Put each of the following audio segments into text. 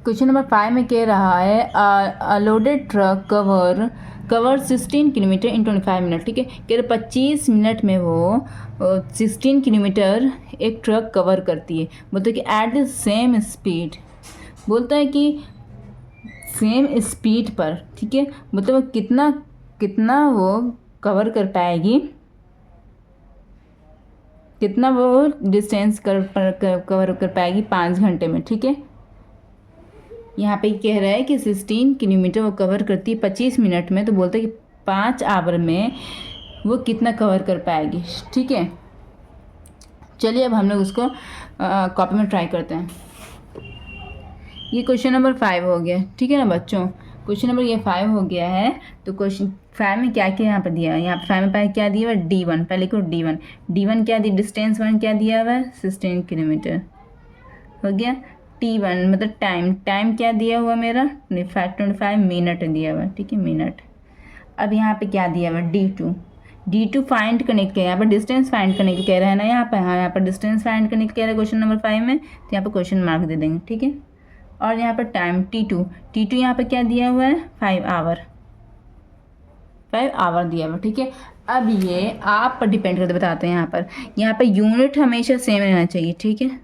Question number 5 में कह रहा है loaded truck cover 16 kilometre in 25 minute. ठीक है, कह रहे 25 मिनट में वो 16 किलोमीटर एक ट्रक कवर करती है। बोलते हैं कि एट द सेम स्पीड, बोलता है कि सेम स्पीड पर। ठीक है, मतलब वो कितना वो कवर कर पाएगी, कितना वो डिस्टेंस कवर कर पाएगी 5 घंटे में। ठीक है, यहाँ पे कह रहा है कि 16 किलोमीटर वो कवर करती है 25 मिनट में, तो बोलते हैं कि 5 आवर में वो कितना कवर कर पाएगी। ठीक है, चलिए अब हम लोग उसको कॉपी में ट्राई करते हैं। ये क्वेश्चन नंबर 5 हो गया। ठीक है ना बच्चों, क्वेश्चन नंबर ये 5 हो गया है। तो क्वेश्चन 5 में क्या क्या यहाँ पर दिया है, यहाँ पर 5 में क्या दिया हुआ है, D1। पहले को D1 क्या दिया, डिस्टेंस 1 क्या दिया हुआ है, 16 किलोमीटर हो गया। T1 मतलब टाइम क्या दिया हुआ मेरा 25 मिनट दिया हुआ। ठीक है, मिनट। अब यहाँ पे क्या दिया हुआ D2 फाइंड करने के, यहाँ पर डिस्टेंस फाइंड करने के कह रहा है ना, यहाँ पर। हाँ, यहाँ पर डिस्टेंस फाइंड करने के कह रहा है क्वेश्चन नंबर 5 में, तो यहाँ पर क्वेश्चन मार्क दे देंगे। ठीक है, और यहाँ पर टाइम T2 यहाँ पर क्या दिया हुआ है, 5 आवर दिया हुआ। ठीक है, अब ये आप पर डिपेंड करते बताते हैं। यहाँ पर यूनिट हमेशा सेम रहना चाहिए। ठीक है,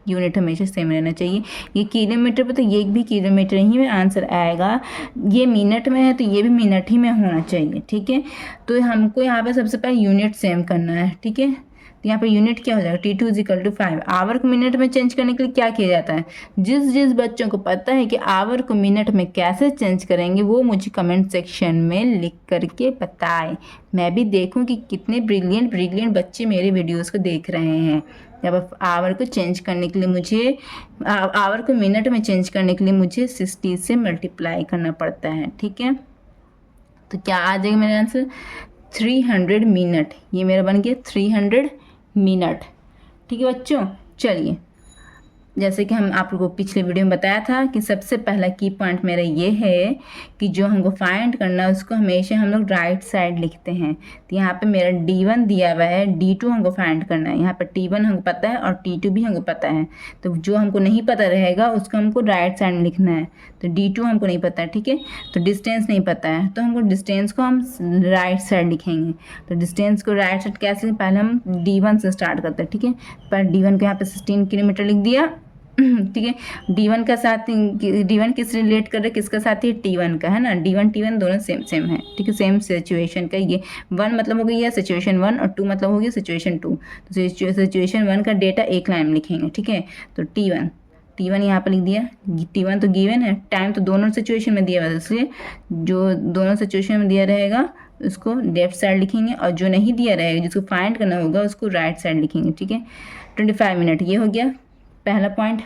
यूनिट हमेशा सेम रहना चाहिए। ये किलोमीटर पर, तो ये भी किलोमीटर ही में आंसर आएगा। ये मिनट में है तो ये भी मिनट ही में होना चाहिए। ठीक है, तो हमको यहाँ पे सबसे पहले यूनिट सेम करना है। ठीक है, तो यहाँ पे यूनिट क्या हो जाएगा, T2 = 5। आवर को मिनट में चेंज करने के लिए क्या किया जाता है, जिस बच्चों को पता है कि आवर को मिनट में कैसे चेंज करेंगे वो मुझे कमेंट सेक्शन में लिख करके बताएं। मैं भी देखूं कि कितने ब्रिलियंट बच्चे मेरे वीडियोस को देख रहे हैं। जब आवर को चेंज करने के लिए मुझे आवर को मिनट में चेंज करने के लिए मुझे 60 से मल्टीप्लाई करना पड़ता है। ठीक है, तो क्या आ जाएगा मेरा आंसर, 300 मिनट। ये मेरा बन गया 300 मिनट। ठीक है बच्चों, चलिए जैसे कि हम आप लोगों को पिछले वीडियो में बताया था कि सबसे पहला की पॉइंट मेरा ये है कि जो हमको फाइंड करना है उसको हमेशा हम लोग राइट साइड लिखते हैं। तो यहाँ पे मेरा D1 दिया हुआ है, D2 हमको फाइंड करना है। यहाँ पर T1 हमको पता है और T2 भी हमको पता है, तो जो हमको नहीं पता रहेगा उसको हमको राइट साइड में लिखना है। तो D2 हमको नहीं पता है। ठीक है, तो डिस्टेंस नहीं पता है, तो हमको डिस्टेंस को हम राइट साइड लिखेंगे। तो डिस्टेंस को राइट साइड कैसे लिखें, पहले हम D1 से स्टार्ट करते हैं। ठीक है, पर D1 को यहाँ पे 16 किलोमीटर लिख दिया। ठीक है, D1 का साथ, D1 किस रिलेट कर रहे हैं, किसका साथ है, T1 का, है ना। D1 T1 दोनों सेम है। ठीक है, सेम सिचुएशन का। ये 1 मतलब हो गया सिचुएशन 1 और 2 मतलब हो गया सिचुएशन 2। तो सिचुएशन 1 का डेटा एक लाइन में लिखेंगे। ठीक है, तो T1 यहाँ पर लिख दिया। T1 तो गिवन है, टाइम तो दोनों सिचुएशन में दिया हुआ है, इसलिए जो दोनों सिचुएशन में दिया रहेगा उसको लेफ्ट साइड लिखेंगे, और जो नहीं दिया रहेगा जिसको फाइंड करना होगा उसको राइट साइड लिखेंगे। ठीक है, 25 मिनट ये हो गया पहला पॉइंट।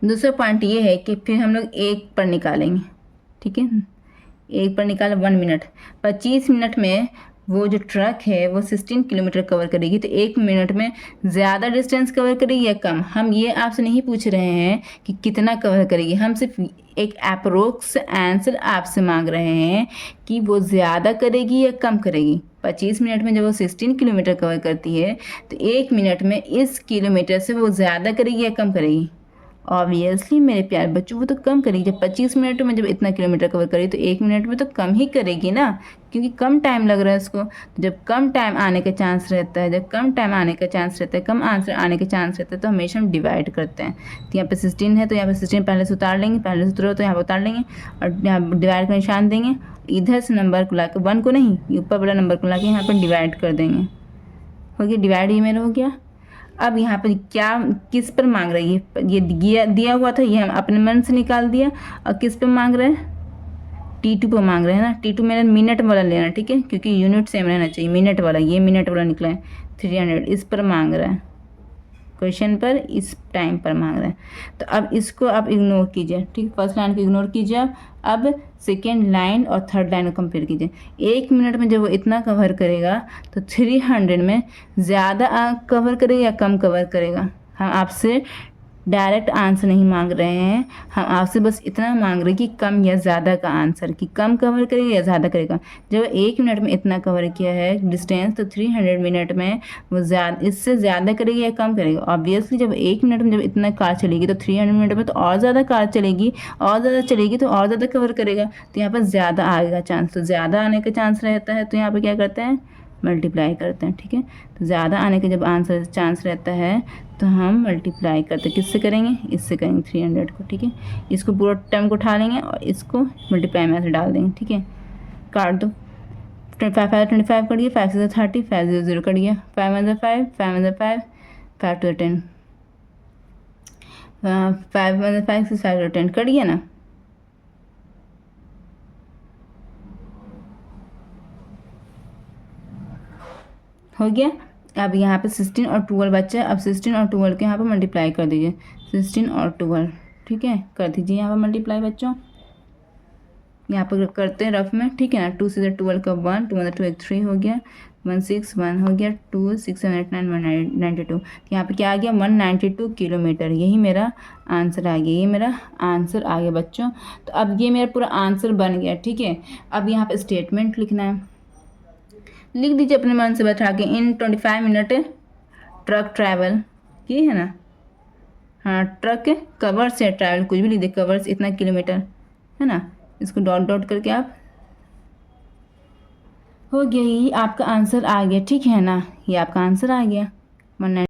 दूसरा पॉइंट ये है कि फिर हम लोग 1 पर निकालेंगे। ठीक है, 1 पर निकाला 1 मिनट। 25 मिनट में वो जो ट्रक है वो 16 किलोमीटर कवर करेगी, तो 1 मिनट में ज़्यादा डिस्टेंस कवर करेगी या कम। हम ये आपसे नहीं पूछ रहे हैं कि कितना कवर करेगी, हम सिर्फ एक अप्रोक्स आंसर आपसे मांग रहे हैं कि वो ज़्यादा करेगी या कम करेगी। 25 मिनट में जब वो 16 किलोमीटर कवर करती है तो 1 मिनट में इस किलोमीटर से वो ज़्यादा करेगी या कम करेगी। ऑब्वियसली मेरे प्यारे बच्चों, वो तो कम करेगी। जब 25 मिनट में जब इतना किलोमीटर कवर करेगी तो 1 मिनट में तो कम ही करेगी ना, क्योंकि कम टाइम लग रहा है उसको। जब कम टाइम आने का चांस रहता है, कम आंसर आने का चांस रहता है, तो हमेशा हम डिवाइड करते हैं। तो यहाँ पे 16 है तो यहाँ पे 16 पहले से उतार लेंगे, पहले से उतरो तो यहाँ पर उतार लेंगे और यहाँ डिवाइड का निशान देंगे। इधर से नंबर को ला के 1 को नहीं, ऊपर वाला नंबर को ला के यहाँ पर डिवाइड कर देंगे। हो गया, डिवाइड ये मेरा हो गया। अब यहाँ पर क्या किस पर मांग रही है, ये दिया हुआ था, ये हम अपने मन से निकाल दिया। और किस पर मांग रहे हैं, T2 पर मांग रहे हैं ना। T2 मेरा मिनट वाला लेना। ठीक है, क्योंकि यूनिट सेम रहना चाहिए। मिनट वाला, ये मिनट वाला निकला है 300, इस पर मांग रहा है, क्वेश्चन पर इस टाइम पर मांग रहे हैं। तो अब इसको आप इग्नोर कीजिए। ठीक है, फर्स्ट लाइन को इग्नोर कीजिए। अब सेकेंड लाइन और थर्ड लाइन को कंपेयर कीजिए। 1 मिनट में जब वो इतना कवर करेगा तो 300 में ज़्यादा कवर करेगा या कम कवर करेगा। हम आपसे डायरेक्ट आंसर नहीं मांग रहे हैं, हम आपसे बस इतना मांग रहे हैं कि कम या ज़्यादा का आंसर, कि कम कवर करेगा या ज़्यादा करेगा। जब 1 मिनट में इतना कवर किया है डिस्टेंस, तो 300 मिनट में वो इससे ज़्यादा करेगी या कम करेगा। ऑब्वियसली जब 1 मिनट में जब इतना कार चलेगी तो 300 मिनट में तो और ज़्यादा कार चलेगी, और ज़्यादा चलेगी तो और ज़्यादा कवर करेगा, तो यहाँ पर ज़्यादा आएगा चांस, तो ज़्यादा आने का चांस रहता है, तो यहाँ पर क्या करते हैं, मल्टीप्लाई करते हैं। ठीक है, तो ज़्यादा आने का जब आंसर चांस रहता है तो हम मल्टीप्लाई करते हैं, किससे करेंगे, इससे करेंगे 300 को। ठीक है, इसको पूरा टर्म को उठा लेंगे और इसको मल्टीप्लाई में से डाल देंगे। ठीक है, काट दो, 5 5 25 कट गया, 5 से 30, 5 0 0 कट गया, 5 1 5, 5 1 5, 5 2 10, 5 1 5 से 5 10 कट गया ना। हो गया। अब यहाँ पे 16 और 12 बच्चा है, अब 16 और 12 के यहाँ पे मल्टीप्लाई कर दीजिए, 16 और 12। ठीक है, कर दीजिए यहाँ पर मल्टीप्लाई बच्चों, यहाँ पर करते हैं रफ में। ठीक है ना, 2 से 12 का 1, 2 2 1 3 हो गया, 1 6 1 हो गया, 2 6 7 8 9 192। यहाँ पे क्या आ गया, 192 किलोमीटर। यही मेरा आंसर आ गया, ये मेरा आंसर आ गया बच्चों। तो अब ये मेरा पूरा आंसर बन गया। ठीक है, अब यहाँ पे स्टेटमेंट लिखना है, लिख दीजिए अपने मन से बैठा के, इन 25 मिनट ट्रक ट्रैवल, ये है ना, हाँ ट्रक कवर से ट्रैवल, कुछ भी लिख दे, कवर से इतना किलोमीटर, है ना, इसको डॉट डॉट करके आप, हो गया, यही आपका आंसर आ गया। ठीक है ना, ये आपका आंसर आ गया 192।